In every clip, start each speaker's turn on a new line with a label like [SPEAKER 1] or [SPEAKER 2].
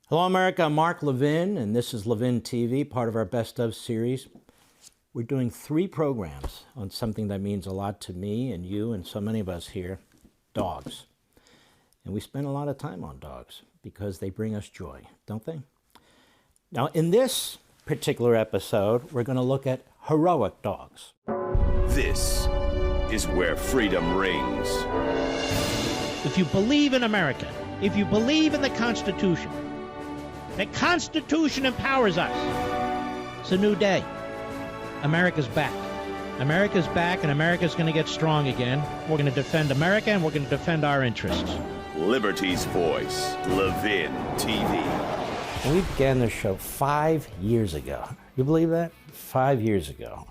[SPEAKER 1] Hello America, I'm Mark Levin, and this is LevinTV, part of our Best Of series. We're doing 3 programs on something that means a lot to me and you and so many of us here, dogs. And we spend a lot of time on dogs because they bring us joy, don't they? Now in this particular episode, we're going to look at heroic dogs.
[SPEAKER 2] This is where freedom rings.
[SPEAKER 3] If you believe in America, if you believe in the Constitution empowers us. It's a new day. America's back. America's back, and America's going to get strong again. We're going to defend America, and we're going to defend our interests.
[SPEAKER 2] Liberty's voice, Levin TV.
[SPEAKER 1] We began this show 5 years ago. You believe that? 5 years ago.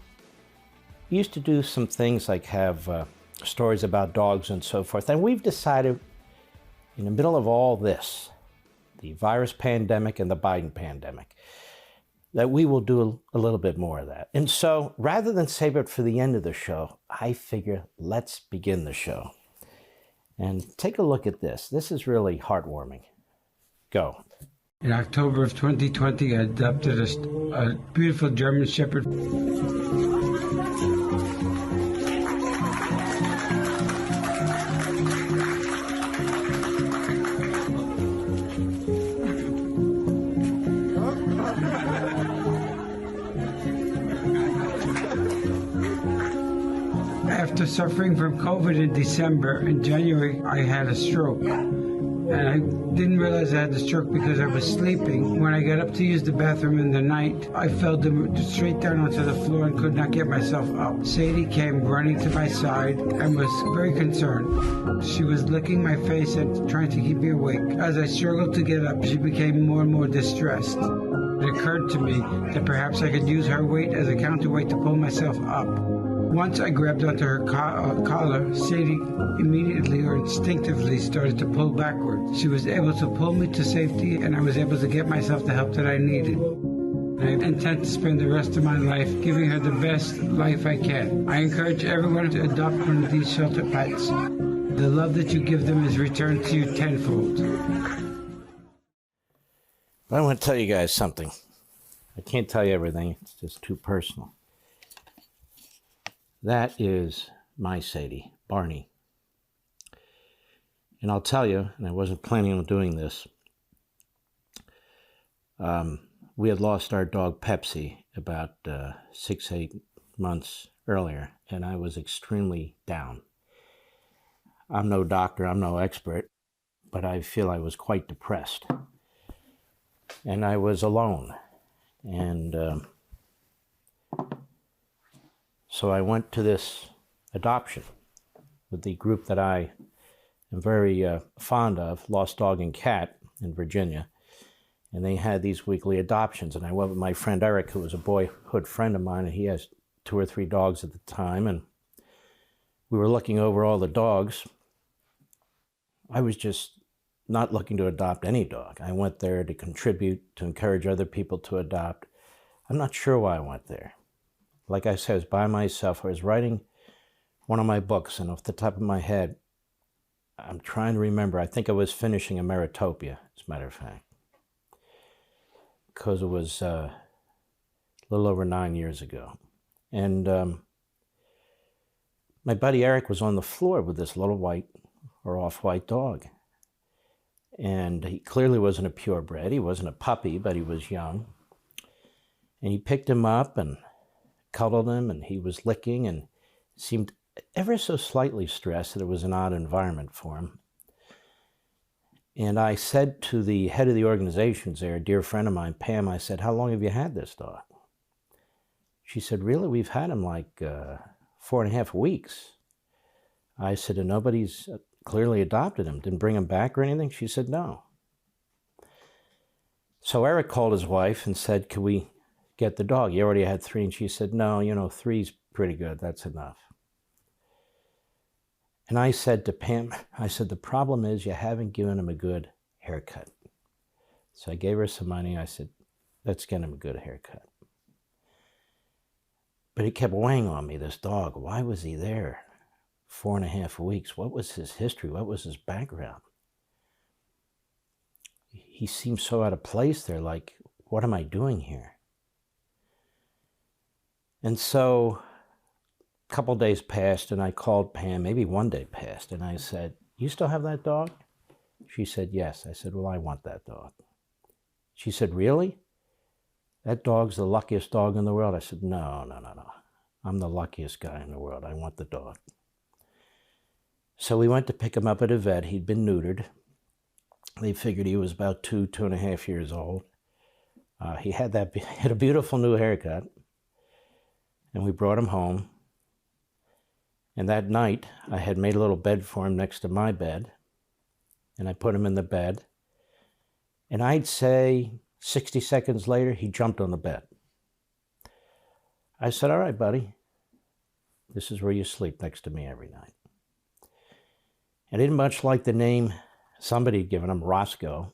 [SPEAKER 1] We used to do some things like have stories about dogs and so forth, and we've decided in the middle of all this, the virus pandemic and the Biden pandemic, that we will do a little bit more of that. And so rather than save it for the end of the show, I figure let's begin the show. And take a look at this. This is really heartwarming. Go.
[SPEAKER 4] In October of 2020, I adopted a beautiful German Shepherd. After suffering from COVID in December, in January I had a stroke. And I didn't realize I had the stroke because I was sleeping. When I got up to use the bathroom in the night, I fell straight down onto the floor and could not get myself up. Sadie came running to my side and was very concerned. She was licking my face and trying to keep me awake. As I struggled to get up, she became more and more distressed. It occurred to me that perhaps I could use her weight as a counterweight to pull myself up. Once I grabbed onto her collar, Sadie immediately or instinctively started to pull backwards. She was able to pull me to safety, and I was able to get myself the help that I needed. I intend to spend the rest of my life giving her the best life I can. I encourage everyone to adopt one of these shelter pets. The love that you give them is returned to you tenfold.
[SPEAKER 1] I want to tell you guys something. I can't tell you everything. It's just too personal. That is my Sadie, Barney. And I'll tell you, and I wasn't planning on doing this, we had lost our dog Pepsi about 6-8 months earlier, and I was extremely down. I'm no doctor, I'm no expert, but I feel I was quite depressed. And I was alone. And so I went to this adoption with the group that I am very fond of, Lost Dog and Cat in Virginia. And they had these weekly adoptions. And I went with my friend Eric, who was a boyhood friend of mine, and he has 2 or 3 dogs at the time. And we were looking over all the dogs. I was just not looking to adopt any dog. I went there to contribute, to encourage other people to adopt. I'm not sure why I went there. Like I said, I was by myself. I was writing one of my books, and off the top of my head, I'm trying to remember. I think I was finishing Emeritopia, as a matter of fact, because it was a little over 9 years ago. And my buddy Eric was on the floor with this little white or off-white dog. And he clearly wasn't a purebred. He wasn't a puppy, but he was young. And he picked him up and cuddled him, and he was licking and seemed ever so slightly stressed that it was an odd environment for him. And I said to the head of the organizations there, a dear friend of mine, Pam, I said, "How long have you had this dog?" She said, "Really? We've had him like 4.5 weeks. I said, "And nobody's clearly adopted him, didn't bring him back or anything?" She said, "No." So Eric called his wife and said, "Could we get the dog? You already had 3. And she said, "No, 3's pretty good. That's enough." And I said to Pam, I said, "The problem is you haven't given him a good haircut." So I gave her some money. I said, "Let's get him a good haircut." But he kept weighing on me, this dog. Why was he there 4.5 weeks? What was his history? What was his background? he seemed so out of place there, like, what am I doing here? And so a couple days passed, and I called Pam, maybe one day passed, and I said, you still have that dog? She said, yes. I said, well, I want that dog. She said, really? That dog's the luckiest dog in the world. I said, no. I'm the luckiest guy in the world. I want the dog. So we went to pick him up at a vet. He'd been neutered. They figured he was about 2.5 years old. He had a beautiful new haircut. And we brought him home. And that night, I had made a little bed for him next to my bed. And I put him in the bed. And I'd say 60 seconds later, he jumped on the bed. I said, all right, buddy, this is where you sleep next to me every night. I didn't much like the name somebody had given him, Roscoe.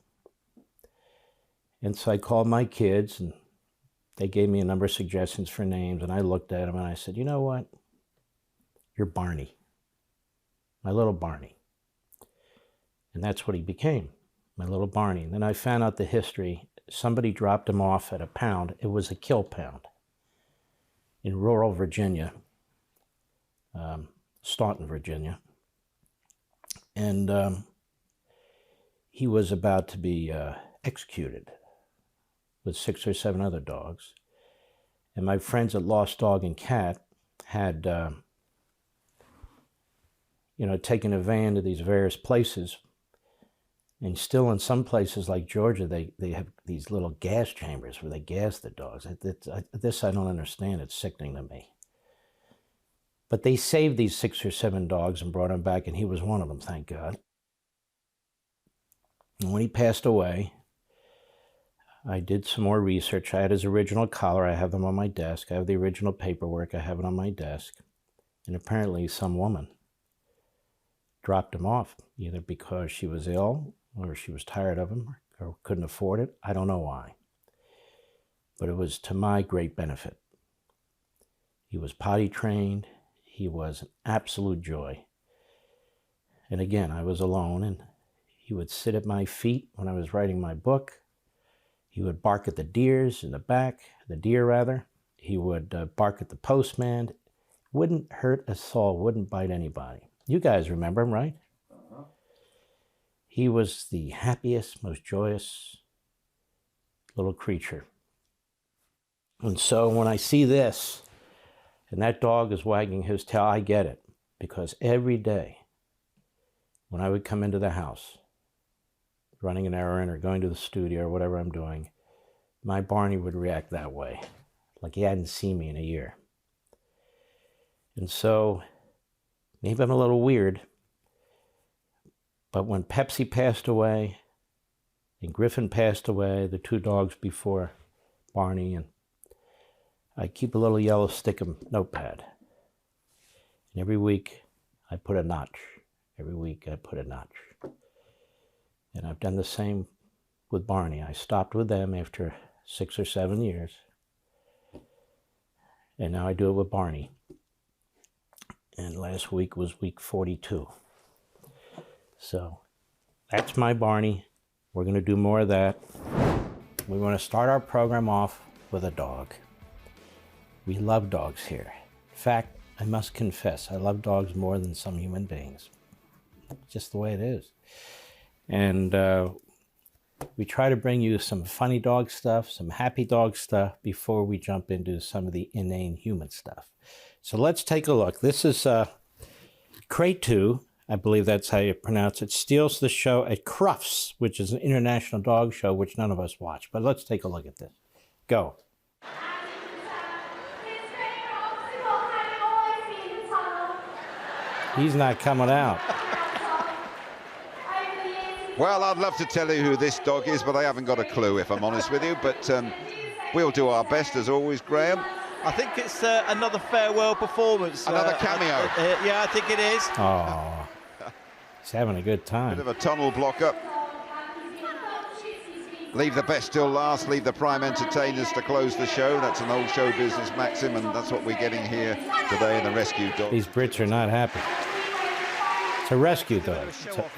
[SPEAKER 1] And so I called my kids, and they gave me a number of suggestions for names, and I looked at them and I said, you know what? You're Barney, my little Barney. And that's what he became, my little Barney. And then I found out the history. Somebody dropped him off at a pound. It was a kill pound in rural Virginia, Staunton, Virginia. And he was about to be executed with 6 or 7 other dogs. And my friends at Lost Dog and Cat had, taken a van to these various places. And still in some places like Georgia, they have these little gas chambers where they gas the dogs. This I don't understand. It's sickening to me. But they saved these 6 or 7 dogs and brought them back, and he was one of them, thank God. And when he passed away, I did some more research. I had his original collar. I have them on my desk. I have the original paperwork. I have it on my desk. And apparently some woman dropped him off, either because she was ill or she was tired of him or couldn't afford it. I don't know why. But it was to my great benefit. He was potty trained. He was an absolute joy. And again, I was alone, and he would sit at my feet when I was writing my book. He would bark at the deers in the back, the deer rather. He would bark at the postman. Wouldn't hurt a soul, wouldn't bite anybody. You guys remember him, right? Uh-huh. He was the happiest, most joyous little creature. And so when I see this, and that dog is wagging his tail, I get it. Because every day, when I would come into the house, running an errand or going to the studio or whatever I'm doing, my Barney would react that way, like he hadn't seen me in a year. And so, maybe I'm a little weird, but when Pepsi passed away and Griffin passed away, the 2 dogs before Barney, and I keep a little yellow stick-em notepad. And every week I put a notch. Every week I put a notch. And I've done the same with Barney. I stopped with them after 6 or 7 years. And now I do it with Barney. And last week was week 42. So that's my Barney. We're going to do more of that. We want to start our program off with a dog. We love dogs here. In fact, I must confess, I love dogs more than some human beings. Just the way it is. And we try to bring you some funny dog stuff, some happy dog stuff, before we jump into some of the inane human stuff. So let's take a look. This is Crate 2, I believe that's how you pronounce it, steals the show at Crufts, which is an international dog show, which none of us watch. But let's take a look at this. Go. He's not coming out.
[SPEAKER 5] Well, I'd love to tell you who this dog is, but I haven't got a clue, if I'm honest with you. But we'll do our best, as always, Graham.
[SPEAKER 6] I think it's another farewell performance.
[SPEAKER 5] Another cameo.
[SPEAKER 6] Yeah, I think it is.
[SPEAKER 1] Oh, he's having a good time.
[SPEAKER 5] Bit of a tunnel block up. Leave the best till last, leave the prime entertainers to close the show. That's an old show business maxim, and that's what we're getting here today in the rescue dog.
[SPEAKER 1] These Brits are not happy. It's a rescue dog.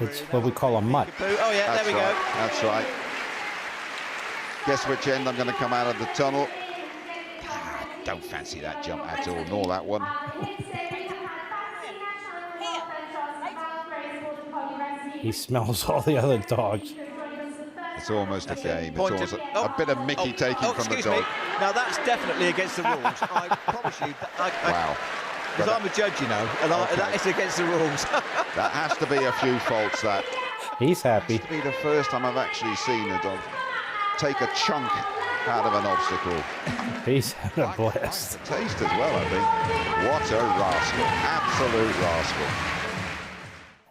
[SPEAKER 1] It's what we call a mutt.
[SPEAKER 6] Oh, yeah, there we go.
[SPEAKER 5] That's right. Guess which end I'm going to come out of the tunnel. Don't fancy that jump at all, nor that one.
[SPEAKER 1] He smells all the other dogs.
[SPEAKER 5] It's almost a game. It's almost a bit of Mickey taking from the dog.
[SPEAKER 6] Now that's definitely against the rules. I promise you.
[SPEAKER 5] Wow.
[SPEAKER 6] Because I'm a judge, you know, and that is against the rules.
[SPEAKER 5] That has to be a few faults, that.
[SPEAKER 1] He's happy.
[SPEAKER 5] This will be the first time I've actually seen a dog take a chunk out of an obstacle.
[SPEAKER 1] He's having a blast.
[SPEAKER 5] The taste as well, I think. What a rascal. Absolute rascal.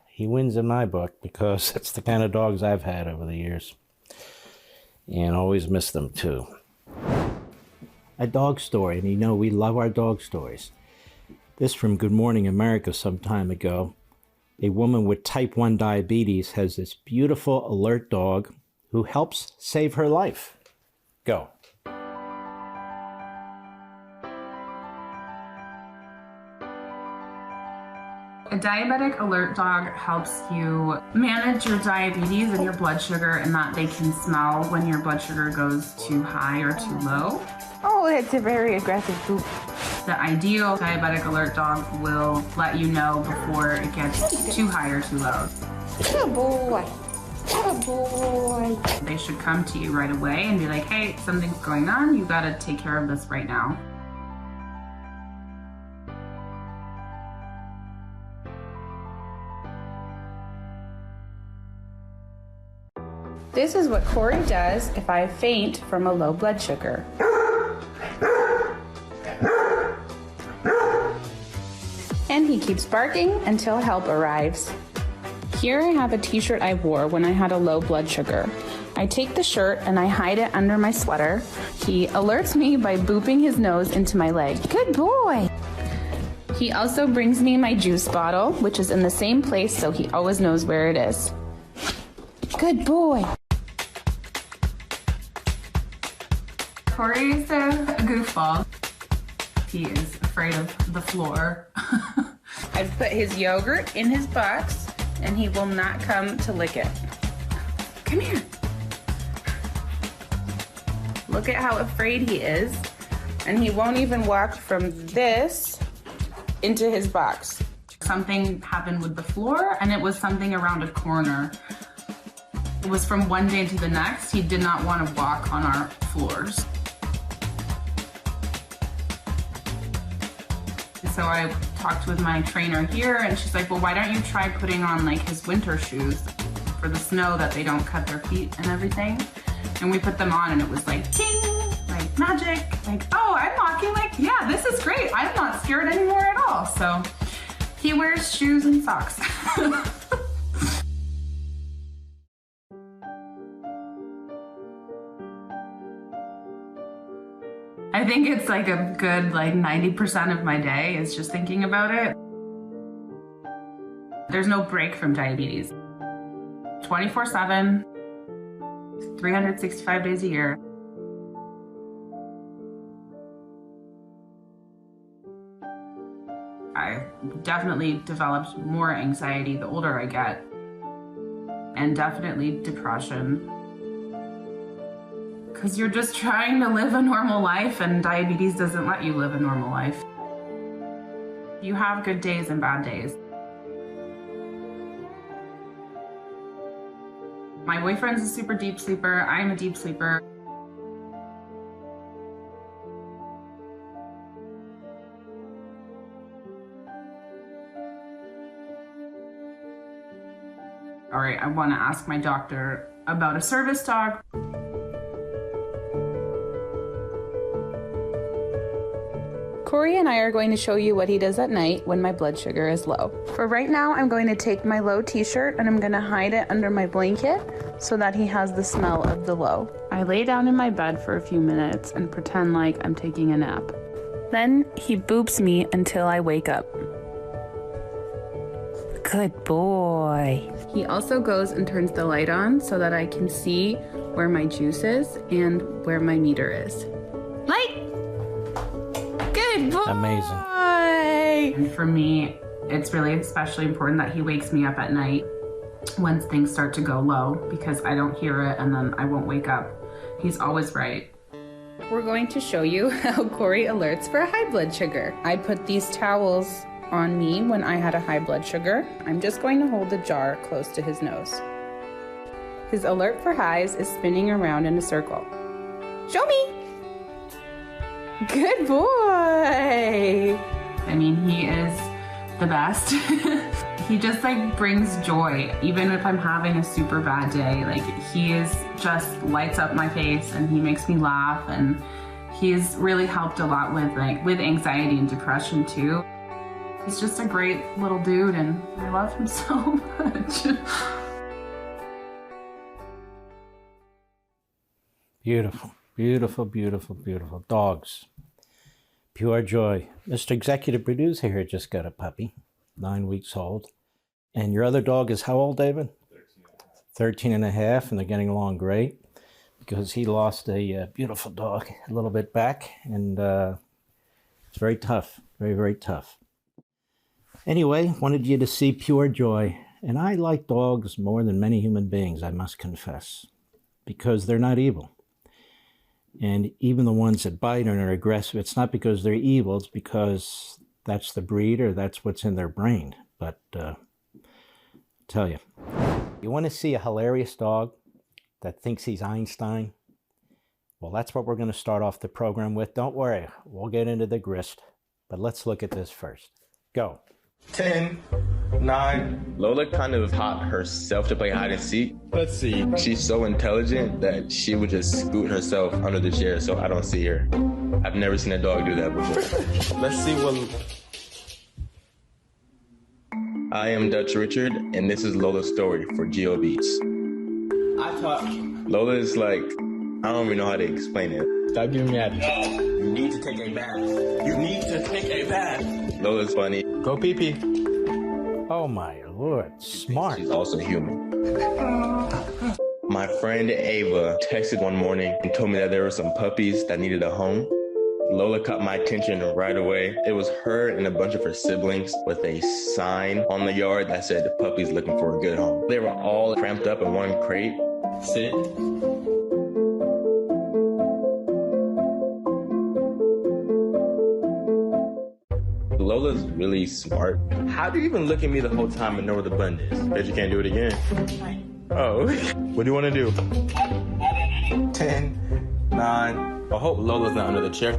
[SPEAKER 1] He wins in my book because that's the kind of dogs I've had over the years. And always miss them too. A dog story, and you know we love our dog stories. This from Good Morning America some time ago. A woman with type 1 diabetes has this beautiful alert dog who helps save her life. Go.
[SPEAKER 7] A diabetic alert dog helps you manage your diabetes and your blood sugar, and that they can smell when your blood sugar goes too high or too low.
[SPEAKER 8] Oh, it's a very aggressive poop.
[SPEAKER 7] The ideal diabetic alert dog will let you know before it gets too high or too low.
[SPEAKER 8] Good boy. Good boy.
[SPEAKER 7] They should come to you right away and be like, hey, something's going on. You gotta take care of this right now. This is what Corey does if I faint from a low blood sugar. And he keeps barking until help arrives. Here I have a t-shirt I wore when I had a low blood sugar. I take the shirt and I hide it under my sweater. He alerts me by booping his nose into my leg. Good boy! He also brings me my juice bottle, which is in the same place, so he always knows where it is. Good boy! Corey is a goofball. He is afraid of the floor. I've put his yogurt in his box, and he will not come to lick it. Come here. Look at how afraid he is, and he won't even walk from this into his box. Something happened with the floor, and it was something around a corner. It was from one day to the next. He did not want to walk on our floors. So I talked with my trainer here, and she's like, well, why don't you try putting on like his winter shoes for the snow, that they don't cut their feet and everything. And we put them on, and it was like ting, like magic, like, oh, I'm walking, like, yeah, this is great. I'm not scared anymore at all. So he wears shoes and socks. I think it's like a good 90% of my day is just thinking about it. There's no break from diabetes. 24/7, 365 days a year. I definitely developed more anxiety the older I get, and definitely depression. Because you're just trying to live a normal life, and diabetes doesn't let you live a normal life. You have good days and bad days. My boyfriend's a super deep sleeper. I'm a deep sleeper. All right, I want to ask my doctor about a service dog. Corey and I are going to show you what he does at night when my blood sugar is low. For right now, I'm going to take my low t-shirt and I'm going to hide it under my blanket so that he has the smell of the low. I lay down in my bed for a few minutes and pretend like I'm taking a nap. Then he boops me until I wake up. Good boy. He also goes and turns the light on so that I can see where my juice is and where my meter is. Light! Good boy!
[SPEAKER 1] Amazing.
[SPEAKER 7] And for me, it's really especially important that he wakes me up at night when things start to go low, because I don't hear it and then I won't wake up. He's always right. We're going to show you how Corey alerts for high blood sugar. I put these towels on me when I had a high blood sugar. I'm just going to hold the jar close to his nose. His alert for highs is spinning around in a circle. Show me! Good boy! I mean, he is the best. He just like brings joy. Even if I'm having a super bad day, like he is just lights up my face and he makes me laugh, and he's really helped a lot with anxiety and depression too. He's just a great little dude and I love him so much.
[SPEAKER 1] Beautiful, beautiful, beautiful, beautiful. Dogs. Pure joy. Mr. Executive Producer here just got a puppy, 9 weeks old. And your other dog is how old, David? 13 and a half, and they're getting along great because he lost a beautiful dog a little bit back, and it's very tough, very, very tough. Anyway, wanted you to see pure joy. And I like dogs more than many human beings, I must confess, because they're not evil. And even the ones that bite and are aggressive, it's not because they're evil, it's because that's the breed or that's what's in their brain. But I'll tell you, you want to see a hilarious dog that thinks he's Einstein? Well, that's what we're going to start off the program with. Don't worry, we'll get into the grist. But let's look at this first. Go.
[SPEAKER 9] 10, 9.
[SPEAKER 10] Lola kind of taught herself to play hide and seek.
[SPEAKER 9] Let's see.
[SPEAKER 10] She's so intelligent that she would just scoot herself under the chair so I don't see her. I've never seen a dog do that before.
[SPEAKER 9] Let's see what...
[SPEAKER 10] I am Dutch Richard, and this is Lola's story for Geo Beats.
[SPEAKER 9] I taught...
[SPEAKER 10] Lola is like, I don't even know how to explain it.
[SPEAKER 9] Stop giving me attitude. You need to take a bath. You need to take a bath.
[SPEAKER 10] Lola's funny.
[SPEAKER 9] Go pee-pee.
[SPEAKER 1] Oh my Lord, smart.
[SPEAKER 10] She's also human. My friend Ava texted one morning and told me that there were some puppies that needed a home. Lola caught my attention right away. It was her and a bunch of her siblings with a sign on the yard that said, "The puppy's looking for a good home." They were all cramped up in one crate.
[SPEAKER 9] Sit.
[SPEAKER 10] Lola's really smart. How do you even look at me the whole time and know where the button is? Bet you can't do it again. Oh, what do you want to do?
[SPEAKER 9] 10, 9. I hope Lola's not under the chair.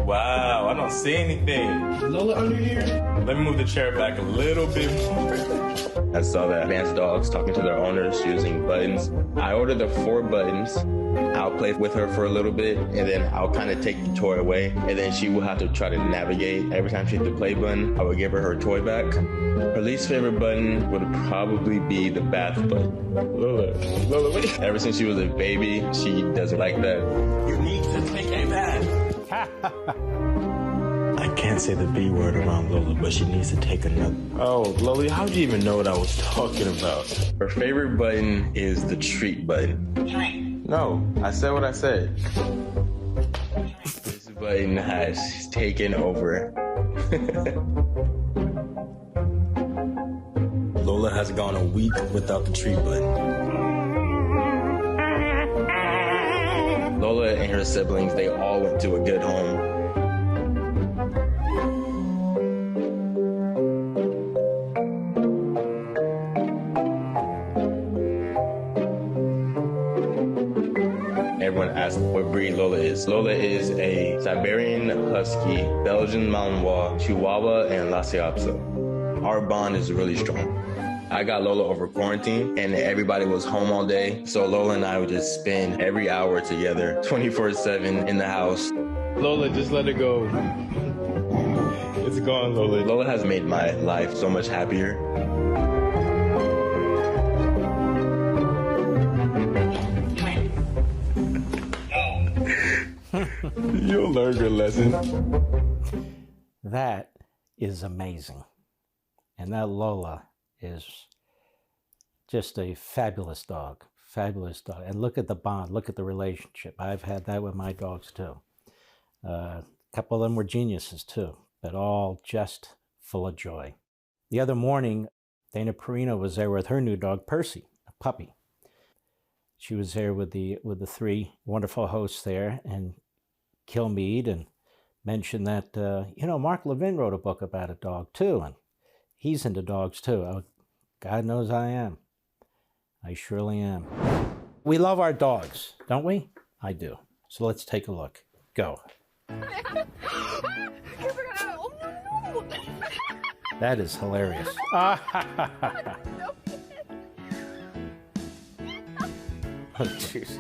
[SPEAKER 9] Wow, I don't see anything. Lola under here? Let me move the chair back a little bit more.
[SPEAKER 10] I saw that advanced dogs talking to their owners using buttons. I ordered the 4 buttons. I'll play with her for a little bit, and then I'll kind of take the toy away, and then she will have to try to navigate. Every time she hit the play button, I would give her toy back. Her least favorite button would probably be the bath button. Lola, wait. Ever since she was a baby, she doesn't like that.
[SPEAKER 9] You need to take a bath. I can't say the B word around Lola, but she needs to take another. Oh, Lola, how'd you even know what I was talking about?
[SPEAKER 10] Her favorite button is the treat button.
[SPEAKER 9] No, I said what I said.
[SPEAKER 10] This button has taken over.
[SPEAKER 9] Lola has gone a week without the treat button.
[SPEAKER 10] Lola and her siblings, they all went to a good home. Everyone asks what breed Lola is. Lola is a Siberian Husky, Belgian Malinois, Chihuahua, and Lhasa. Our bond is really strong. I got Lola over quarantine, and everybody was home all day, so Lola and I would just spend every hour together, 24/7 in the house.
[SPEAKER 9] Lola, just let it go. It's gone, Lola.
[SPEAKER 10] Lola has made my life so much happier.
[SPEAKER 9] You'll learn your lesson.
[SPEAKER 1] That is amazing. And that Lola is just a fabulous dog. Fabulous dog. And look at the bond. Look at the relationship. I've had that with my dogs too. A couple of them were geniuses too, but all just full of joy. The other morning, Dana Perino was there with her new dog, Percy, a puppy. She was there with the three wonderful hosts there, and Kilmeade, and mentioned that, you know, Mark Levin wrote a book about a dog too, and he's into dogs too. Oh, God knows I am. I surely am. We love our dogs, don't we? I do. So let's take a look. Go. That is hilarious. Oh, jeez.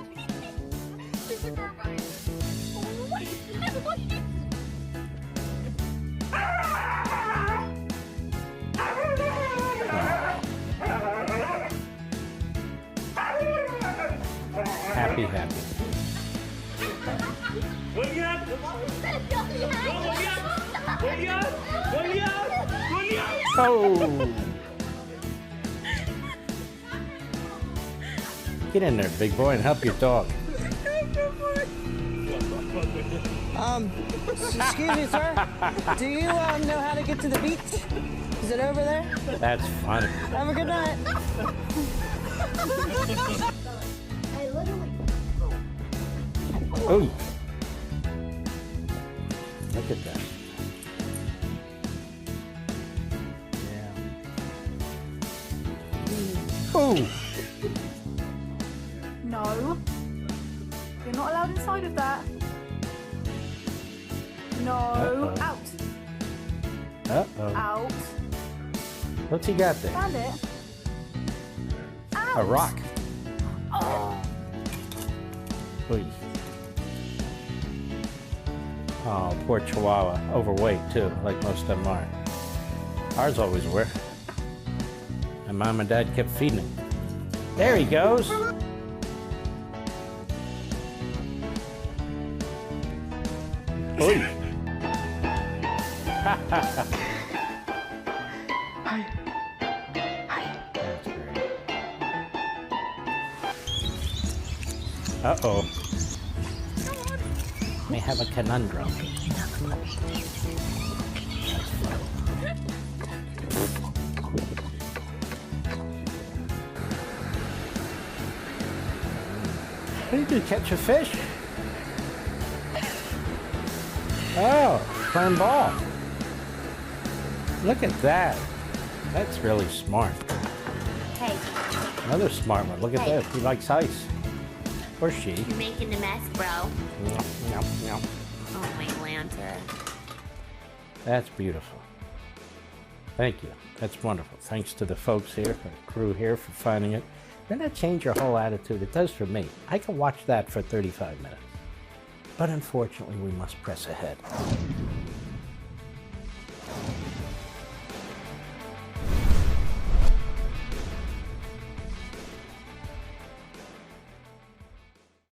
[SPEAKER 1] Happy. Oh! Get in there, big boy, and help your dog.
[SPEAKER 11] Excuse me, sir. Do you know how to get to the beach? Is it over there?
[SPEAKER 1] That's funny.
[SPEAKER 11] Have a good night.
[SPEAKER 1] Oh! Look at that. Yeah. Oh!
[SPEAKER 12] No. You're not allowed inside of that. No. Out.
[SPEAKER 1] Uh-oh.
[SPEAKER 12] Out.
[SPEAKER 1] What's he got there?
[SPEAKER 12] Found it. Out.
[SPEAKER 1] A rock.
[SPEAKER 12] Oh.
[SPEAKER 1] Oy. Oh, poor Chihuahua. Overweight, too, like most of them are. Ours always were. And Mom and Dad kept feeding him. There he goes. Oy.
[SPEAKER 12] Hi.
[SPEAKER 1] That's great. Uh-oh. May have a conundrum. What do you do, catch a fish? Oh, playing ball. Look at that. That's really smart.
[SPEAKER 13] Hey.
[SPEAKER 1] Another smart one. Look at
[SPEAKER 13] Hey.
[SPEAKER 1] this. He likes ice. Or she.
[SPEAKER 13] You're making a mess, bro.
[SPEAKER 1] Meow.
[SPEAKER 13] Oh, my Atlanta.
[SPEAKER 1] That's beautiful. Thank you. That's wonderful. Thanks to the folks here, the crew here for finding it. Doesn't that change your whole attitude? It does for me. I can watch that for 35 minutes. But unfortunately, we must press ahead.